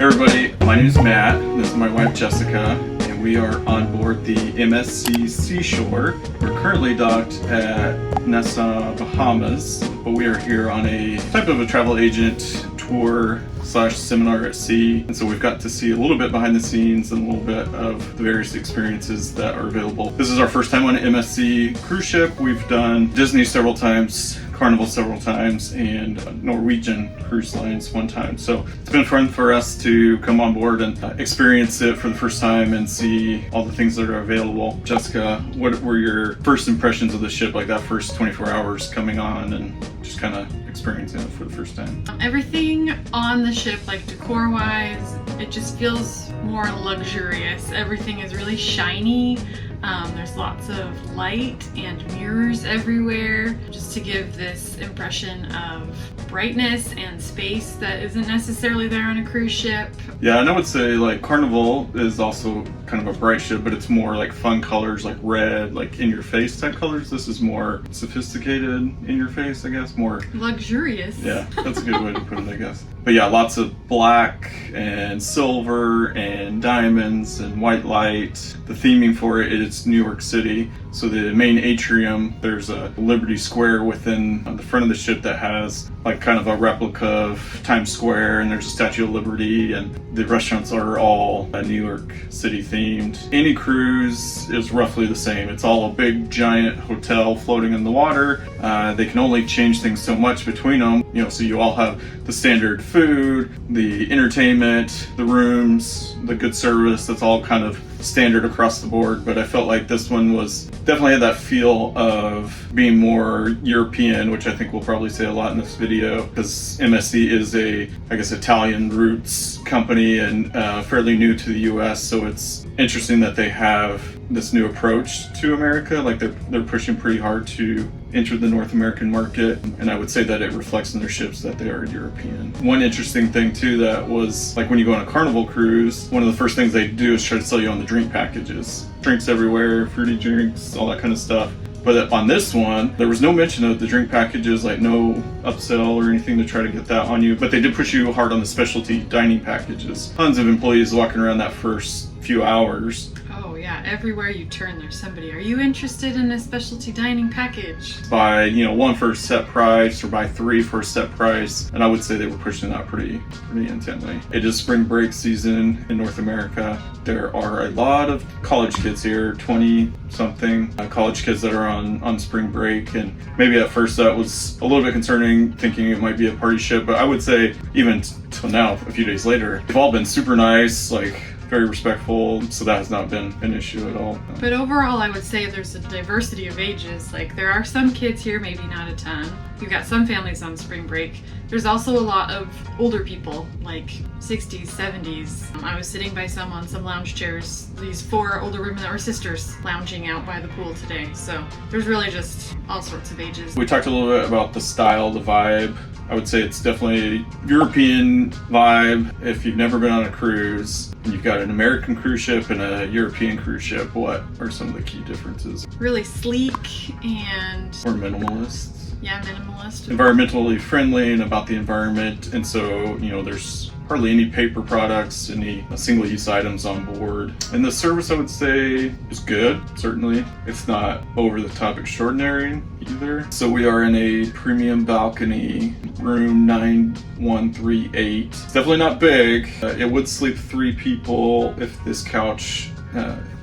Everybody, my name is Matt, this is my wife Jessica, and we are on board the MSC Seashore. We're currently docked at Nassau, Bahamas, but we are here on a type of a travel agent tour / seminar at sea, and so we've got to see a little bit behind the scenes and a little bit of the various experiences that are available. This is our first time on an MSC cruise ship. We've done Disney several times, Carnival several times, and Norwegian cruise lines one time. So it's been fun for us to come on board and experience it for the first time and see all the things that are available. Jessica, what were your first impressions of the ship, like that first 24 hours coming on and just kind of experiencing it for the first time? Everything on the ship, like decor-wise, it just feels more luxurious. Everything is really shiny. There's lots of light and mirrors everywhere, just to give this impression of brightness and space that isn't necessarily there on a cruise ship. Yeah, and I would say like Carnival is also kind of a bright ship, but it's more like fun colors, like red, like in your face type colors. This is more sophisticated, in your face, I guess, more luxurious. Yeah, that's a good way to put it, I guess. But yeah, lots of black and silver and diamonds and white light. The theming for it is New York City. So the main atrium, there's a Liberty Square within the front of the ship that has like kind of a replica of Times Square, and there's a Statue of Liberty, and the restaurants are all New York City themed. Any cruise is roughly the same. It's all a big giant hotel floating in the water. They can only change things so much between them, you know, so you all have the standard food, the entertainment, the rooms, the good service. That's all kind of standard across the board, but I felt like this one was definitely had that feel of being more European, which I think we'll probably say a lot in this video, because MSC is a, I guess, Italian roots company and fairly new to the US, so it's interesting that they have this new approach to America. Like they're pushing pretty hard to enter the North American market, and I would say that it reflects in their ships that they are European. One interesting thing too that was like when you go on a Carnival cruise, one of the first things they do is try to sell you on the drink packages. Drinks everywhere, fruity drinks, all that kind of stuff. But on this one, there was no mention of the drink packages, like no upsell or anything to try to get that on you. But they did push you hard on the specialty dining packages. Tons of employees walking around that first few hours. Oh yeah, everywhere you turn there's somebody. Are you interested in a specialty dining package? Buy, you know, one for a set price or buy three for a set price. And I would say they were pushing that pretty intently. It is spring break season in North America. There are a lot of college kids here, 20 something college kids that are on spring break, and maybe at first that was a little bit concerning, thinking it might be a party ship, but I would say even till now, a few days later, they've all been super nice, like very respectful, so that has not been an issue at all. But overall, I would say there's a diversity of ages. Like there are some kids here, maybe not a ton. You've got some families on spring break. There's also a lot of older people, like 60s, 70s. I was sitting by some on some lounge chairs. These four older women that were sisters lounging out by the pool today. So there's really just all sorts of ages. We talked a little bit about the style, the vibe. I would say it's definitely a European vibe. If you've never been on a cruise, and you've got an American cruise ship and a European cruise ship, what are some of the key differences? Really sleek and... Or minimalist. Yeah, minimalist. Environmentally friendly and about the environment, and so, you know, there's hardly any paper products, any single-use items on board. And the service, I would say, is good, certainly. It's not over-the-top extraordinary either. So we are in a premium balcony, room 9138. It's definitely not big. It would sleep 3 people if this couch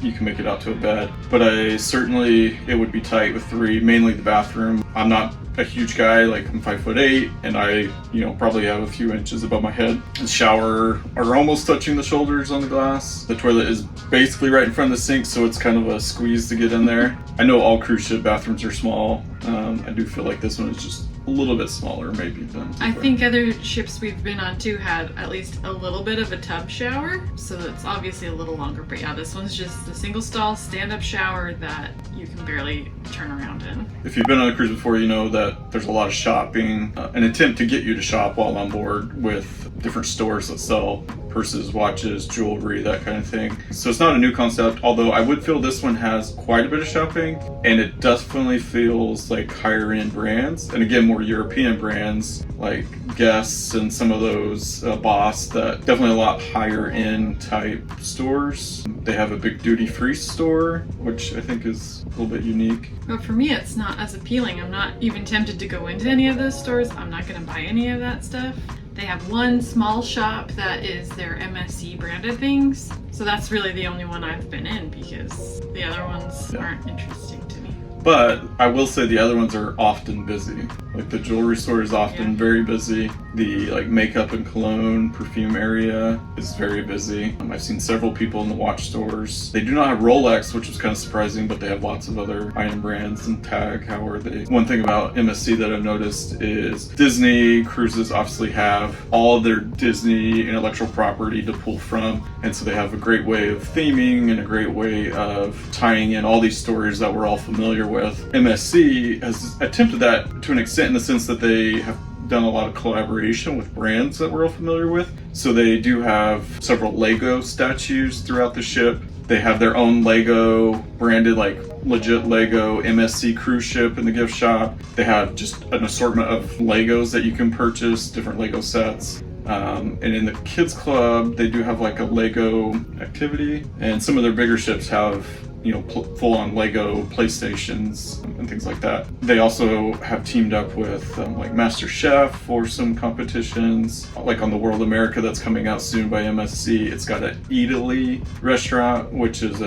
you can make it out to a bed, but it would be tight with 3, mainly the bathroom. I'm not a huge guy, like I'm 5'8", and I, you know, probably have a few inches above my head. The shower are almost touching the shoulders on the glass. The toilet is basically right in front of the sink, so it's kind of a squeeze to get in there. I know all cruise ship bathrooms are small. I do feel like this one is just a little bit smaller maybe than I think other ships we've been on too had at least a little bit of a tub shower, so it's obviously a little longer, but yeah, this one's just a single stall stand-up shower that you can barely turn around in. If you've been on a cruise before, you know that there's a lot of shopping, an attempt to get you to shop while on board with different stores that sell purses, watches, jewelry, that kind of thing. So it's not a new concept, although I would feel this one has quite a bit of shopping, and it definitely feels like higher end brands, and again, more European brands like Guess and some of those Boss, that definitely a lot higher end type stores. They have a big duty free store, which I think is a little bit unique. But for me, it's not as appealing. I'm not even tempted to go into any of those stores. I'm not going to buy any of that stuff. They have one small shop that is their MSC branded things. So that's really the only one I've been in, because the other ones aren't interesting to me. But I will say the other ones are often busy. Like the jewelry store is often very busy. The like makeup and cologne, perfume area is very busy. I've seen several people in the watch stores. They do not have Rolex, which was kind of surprising, but they have lots of other high-end brands and Tag, however they. One thing about MSC that I've noticed is Disney cruises obviously have all of their Disney intellectual property to pull from. And so they have a great way of theming and a great way of tying in all these stories that we're all familiar with. MSC has attempted that to an extent, in the sense that they have done a lot of collaboration with brands that we're all familiar with. So they do have several Lego statues throughout the ship. They have their own Lego branded, like legit Lego MSC cruise ship in the gift shop. They have just an assortment of Legos that you can purchase, different Lego sets. And in the kids club, they do have like a Lego activity, and some of their bigger ships have, you know, full-on Lego PlayStations and things like that. They also have teamed up with like MasterChef for some competitions, like on the World America that's coming out soon by MSC. It's got an Eataly restaurant, which is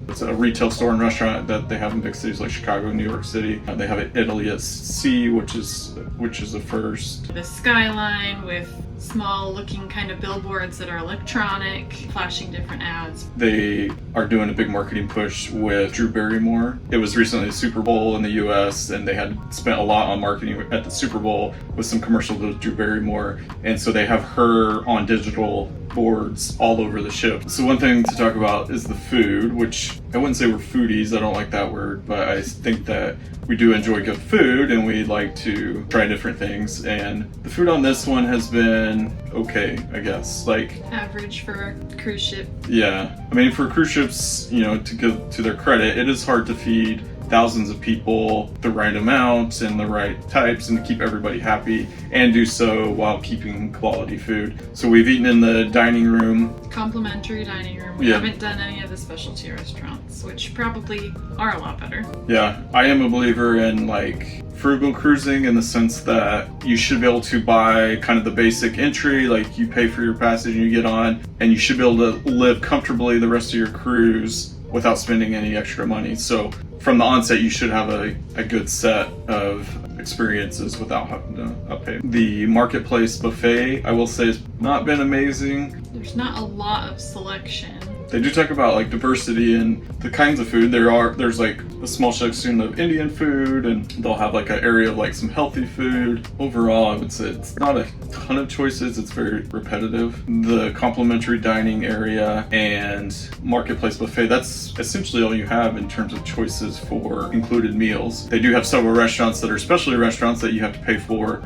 it's a retail store and restaurant that they have in big cities like Chicago, New York City. They have an Eataly at sea, which is a first. The skyline with small looking kind of billboards that are electronic, flashing different ads. They are doing a big marketing push with Drew Barrymore. It was recently the Super Bowl in the US, and they had spent a lot on marketing at the Super Bowl with some commercials with Drew Barrymore, and so they have her on digital boards all over the ship. So one thing to talk about is the food, which I wouldn't say we're foodies, I don't like that word, but I think that we do enjoy good food and we like to try different things, and the food on this one has been okay, I guess. Like average for a cruise ship. Yeah, I mean, for cruise ships, you know, to give to their credit, it is hard to feed thousands of people the right amount and the right types and to keep everybody happy and do so while keeping quality food. So we've eaten in the dining room. Complimentary dining room. We haven't done any of the specialty restaurants, which probably are a lot better. Yeah, I am a believer in like frugal cruising in the sense that you should be able to buy kind of the basic entry, like you pay for your passage and you get on, and you should be able to live comfortably the rest of your cruise without spending any extra money. So from the onset, you should have a good set of experiences without having to pay. The marketplace buffet, I will say, has not been amazing. There's not a lot of selection. They do talk about like diversity in the kinds of food. There's like a small section of Indian food, and they'll have like an area of like some healthy food. Overall, I would say it's not a ton of choices. It's very repetitive. The complimentary dining area and marketplace buffet, that's essentially all you have in terms of choices for included meals. They do have several restaurants that are specialty restaurants that you have to pay for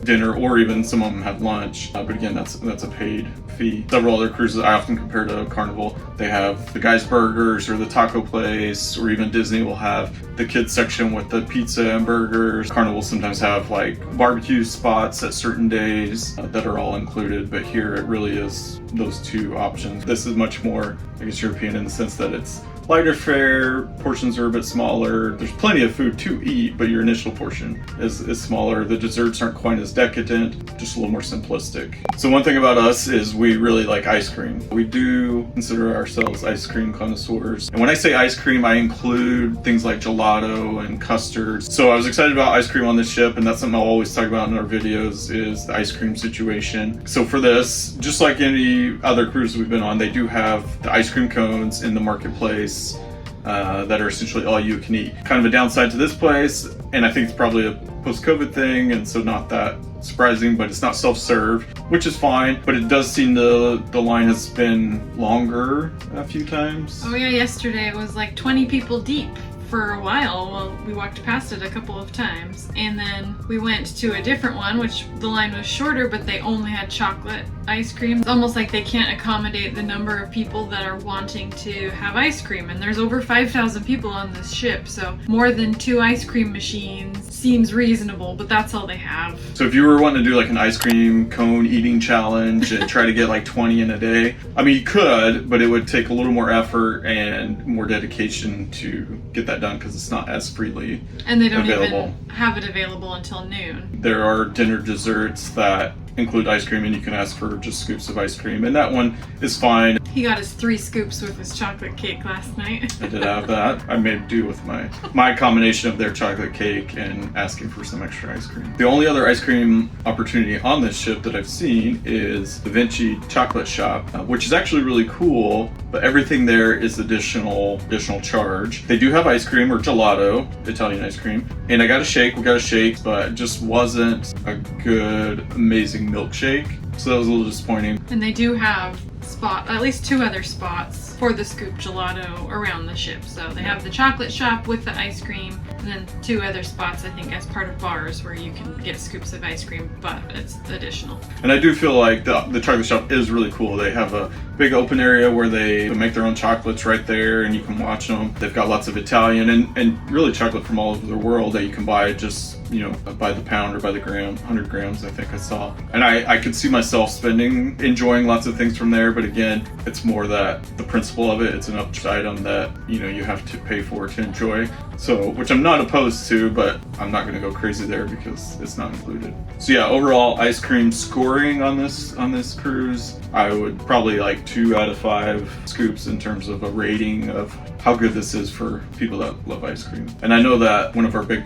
dinner, or even some of them have lunch. But again, that's a paid fee. Several other cruises I often compare to Carnival. They have the Guy's Burgers or the taco place, or even Disney will have the kids section with the pizza and burgers. Carnival sometimes have like barbecue spots at certain days that are all included, but here it really is those two options. This is much more, I guess, European in the sense that it's lighter fare, portions are a bit smaller. There's plenty of food to eat, but your initial portion is smaller. The desserts aren't quite as decadent, just a little more simplistic. So one thing about us is we really like ice cream. We do consider ourselves ice cream connoisseurs. And when I say ice cream, I include things like gelato and custards. So I was excited about ice cream on this ship, and that's something I'll always talk about in our videos, is the ice cream situation. So for this, just like any other cruise we've been on, they do have the ice cream cones in the marketplace that are essentially all you can eat. Kind of a downside to this place, and I think it's probably a post-COVID thing, and so not that surprising, but it's not self-serve, which is fine, but it does seem the line has been longer a few times. Oh yeah, yesterday it was like 20 people deep for a while. Well, we walked past it a couple of times. And then we went to a different one, which the line was shorter, but they only had chocolate ice cream. It's almost like they can't accommodate the number of people that are wanting to have ice cream. And there's over 5,000 people on this ship, so more than 2 ice cream machines seems reasonable, but that's all they have. So if you were wanting to do like an ice cream cone eating challenge and try to get like 20 in a day, I mean, you could, but it would take a little more effort and more dedication to get that done because it's not as freely And they don't available. even have it available until noon. There are dinner desserts that include ice cream, and you can ask for just scoops of ice cream, and that one is fine. He got his 3 scoops with his chocolate cake last night. I did have that. I made do with my combination of their chocolate cake and asking for some extra ice cream. The only other ice cream opportunity on this ship that I've seen is the Vinci Chocolate Shop, which is actually really cool, but everything there is additional charge. They do have ice cream or gelato, Italian ice cream, and we got a shake, but it just wasn't a good, amazing milkshake. So that was a little disappointing. And they do have at least 2 other spots for the scoop gelato around the ship. So they have the chocolate shop with the ice cream, and then 2 other spots, I think, as part of bars where you can get scoops of ice cream, but it's additional. And I do feel like the chocolate shop is really cool. They have a big open area where they make their own chocolates right there, and you can watch them. They've got lots of Italian and really chocolate from all over the world that you can buy just, by the pound or by the gram, 100 grams, I think I saw. And I could see myself enjoying lots of things from there, but again, it's more that the principle of it, it's an upcharge item that, you have to pay for to enjoy. So, which I'm not opposed to, but I'm not going to go crazy there because it's not included. So yeah, overall ice cream scoring on this cruise, I would probably like 2 out of 5 scoops in terms of a rating of how good this is for people that love ice cream. And I know that one of our big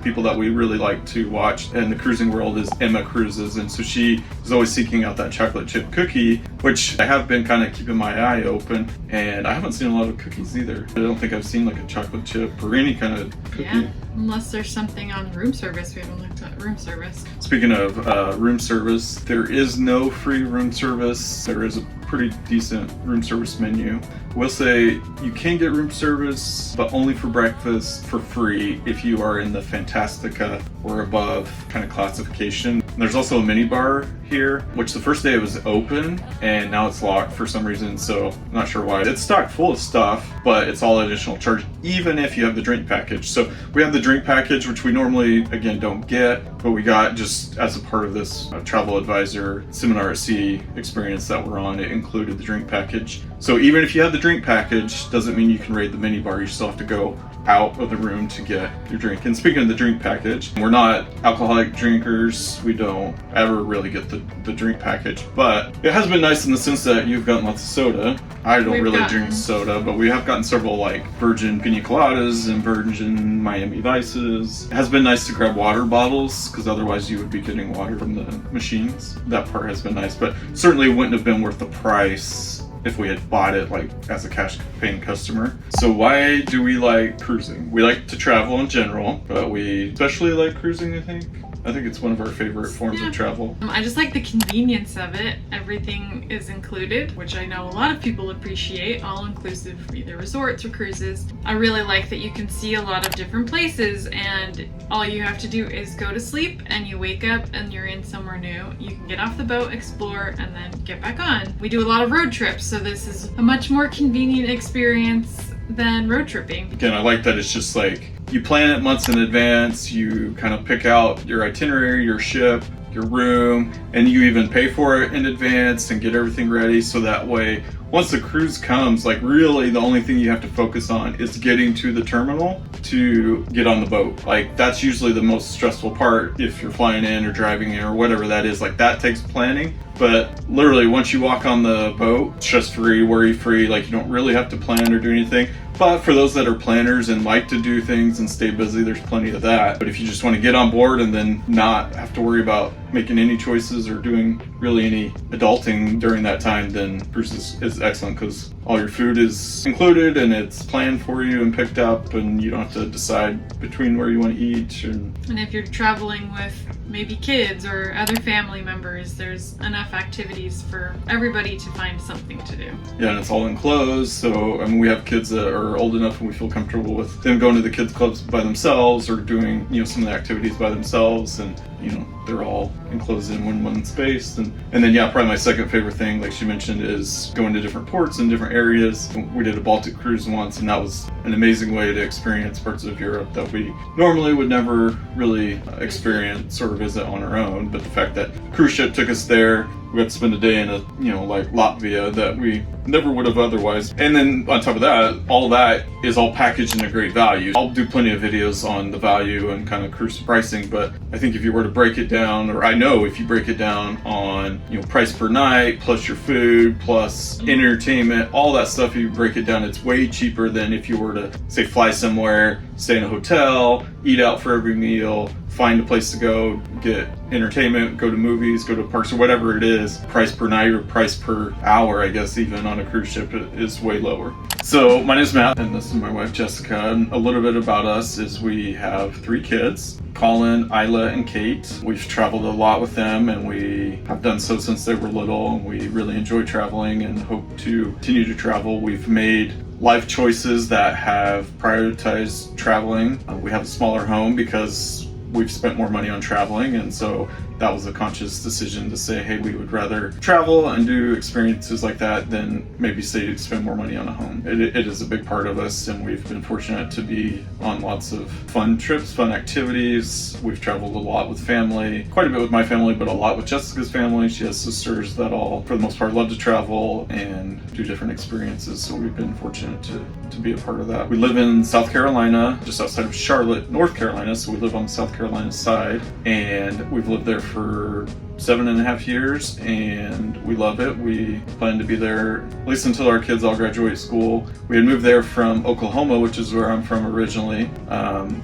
people that we really like to watch in the cruising world is Emma Cruises, and so she is always seeking out that chocolate chip cookie, which I have been kind of keeping my eye open, and I haven't seen a lot of cookies either. I don't think I've seen like a chocolate chip or any kind of cookie. Yeah, unless there's something on room service. We haven't looked at room service. Speaking of room service, there is no free room service. There is a pretty decent room service menu. I will say you can get room service, but only for breakfast for free if you are in the Fantastica or above kind of classification. And there's also a mini bar here, which the first day it was open and now it's locked for some reason, so I'm not sure why. It's stocked full of stuff, but it's all additional charge even if you have the drink package. So we have the drink package, which we normally, again, don't get, but we got just as a part of this travel advisor seminar at sea experience that we're on. It included the drink package. So even if you have the drink package, doesn't mean you can raid the mini bar. You still have to go out of the room to get your drink. And speaking of the drink package, we're not alcoholic drinkers. We don't ever really get the drink package, but it has been nice in the sense that you've gotten lots of soda. I don't really drink soda, but we have gotten several like virgin pina coladas and virgin Miami Vices. It has been nice to grab water bottles because otherwise you would be getting water from the machines. That part has been nice, but certainly wouldn't have been worth the price if we had bought it like as a cash paying customer. So why do we like cruising? We like to travel in general, but we especially like cruising, I think. I think it's one of our favorite forms of travel. I just like the convenience of it. Everything is included, which I know a lot of people appreciate, all-inclusive, either resorts or cruises. I really like that you can see a lot of different places and all you have to do is go to sleep and you wake up and you're in somewhere new. You can get off the boat, explore, and then get back on. We do a lot of road trips, so this is a much more convenient experience than road tripping. Again, I like that it's just like you plan it months in advance, you kind of pick out your itinerary, your ship, your room, and you even pay for it in advance and get everything ready so that way once the cruise comes, like really the only thing you have to focus on is getting to the terminal to get on the boat. Like that's usually the most stressful part if you're flying in or driving in or whatever that is. Like that takes planning, but literally once you walk on the boat, stress-free, worry-free, like you don't really have to plan or do anything. But for those that are planners and like to do things and stay busy, there's plenty of that. But if you just want to get on board and then not have to worry about making any choices or doing really any adulting during that time, then cruise is excellent because all your food is included and it's planned for you and picked up and you don't have to decide between where you want to eat. And if you're traveling with maybe kids or other family members. There's enough activities for everybody to find something to do. Yeah, and it's all enclosed, so I mean, we have kids that are old enough and we feel comfortable with them going to the kids clubs by themselves or doing, you know, some of the activities by themselves, and you know, they're all enclosed in one space. And then yeah, probably my second favorite thing, like she mentioned, is going to different ports and different areas. We did a Baltic cruise once, and that was an amazing way to experience parts of Europe that we normally would never really experience or visit on our own. But the fact that cruise ship took us there, we got to spend a day in a, you know, like Latvia that we never would have otherwise. And then on top of that, all that is all packaged in a great value. I'll do plenty of videos on the value and kind of cruise pricing, but I think if you were to break it down, or I know if you break it down on, you know, price per night, plus your food, plus entertainment, all that stuff, if you break it down, it's way cheaper than if you were to, say, fly somewhere, stay in a hotel, eat out for every meal, find a place to go, get entertainment, go to movies, go to parks, or whatever it is. Price per night or price per hour, I guess, even on a cruise ship is way lower. So my name is Matt, and this is my wife Jessica. And a little bit about us is we have 3 kids, Colin, Isla, and Kate. We've traveled a lot with them, and we have done so since they were little. We really enjoy traveling and hope to continue to travel. We've made life choices that have prioritized traveling. We have a smaller home because we've spent more money on traveling, and so that was a conscious decision to say, hey, we would rather travel and do experiences like that than maybe say spend more money on a home. It is a big part of us, and we've been fortunate to be on lots of fun trips, fun activities. We've traveled a lot with family, quite a bit with my family, but a lot with Jessica's family. She has sisters that all, for the most part, love to travel and do different experiences, so we've been fortunate to be a part of that. We live in South Carolina, just outside of Charlotte, North Carolina, so we live on the South Carolina side, and we've lived there for 7.5 years, and we love it. We plan to be there at least until our kids all graduate school. We had moved there from Oklahoma, which is where I'm from originally.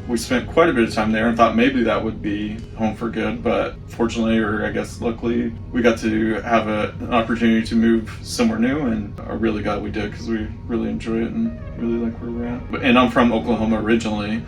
We spent quite a bit of time there and thought maybe that would be home for good, but fortunately, or I guess luckily, we got to have an opportunity to move somewhere new, and are really glad we did because we really enjoy it and really like where we're at. And I'm from Oklahoma originally.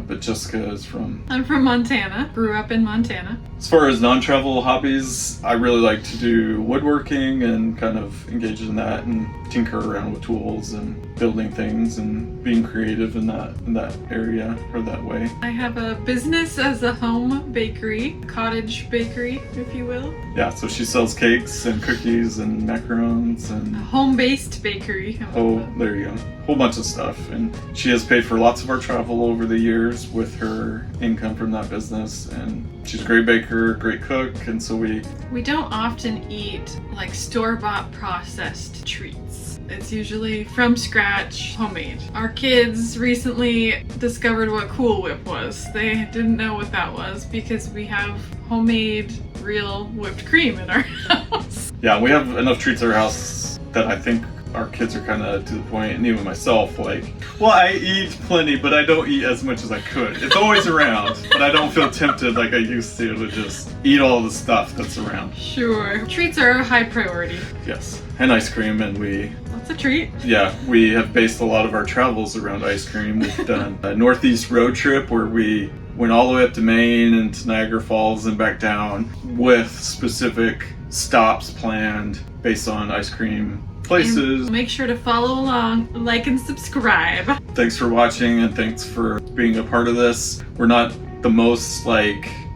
But Jessica is from... I'm from Montana. Grew up in Montana. As far as non-travel hobbies, I really like to do woodworking and kind of engage in that and tinker around with tools and building things and being creative in that area or that way. I have a business as a home bakery, cottage bakery, if you will. Yeah, so she sells cakes and cookies and macarons and... A home-based bakery. Oh, there you go. Whole bunch of stuff, and she has paid for lots of our travel over the years with her income from that business, and she's a great baker, great cook, and so we don't often eat like store-bought processed treats. It's usually from scratch, homemade. Our kids recently discovered what Cool Whip was. They didn't know what that was because we have homemade real whipped cream in our house. Yeah, we have enough treats at our house that I think our kids are kind of to the point, and even myself, like, well, I eat plenty, but I don't eat as much as I could. It's always around, but I don't feel tempted like I used to just eat all the stuff that's around. Sure. Treats are a high priority. Yes. And ice cream, and That's a treat. Yeah, we have based a lot of our travels around ice cream. We've done a Northeast road trip where we went all the way up to Maine and to Niagara Falls and back down with specific stops planned based on ice cream places. And make sure to follow along, like and subscribe. Thanks for watching, and thanks for being a part of this. We're not the most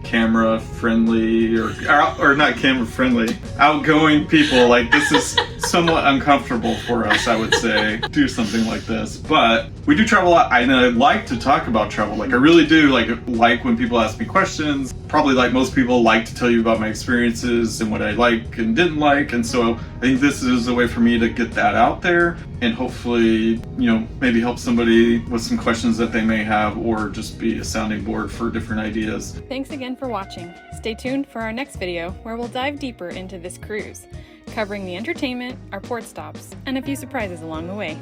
camera friendly or not camera friendly, outgoing people. This is somewhat uncomfortable for us, I would say, do something like this. But we do travel a lot, and I like to talk about travel. I really do like when people ask me questions. Probably like most people, like to tell you about my experiences and what I like and didn't like. And so I think this is a way for me to get that out there and hopefully, maybe help somebody with some questions that they may have, or just be a sounding board for different ideas. Thanks again for watching. Stay tuned for our next video where we'll dive deeper into this cruise, covering the entertainment, our port stops, and a few surprises along the way.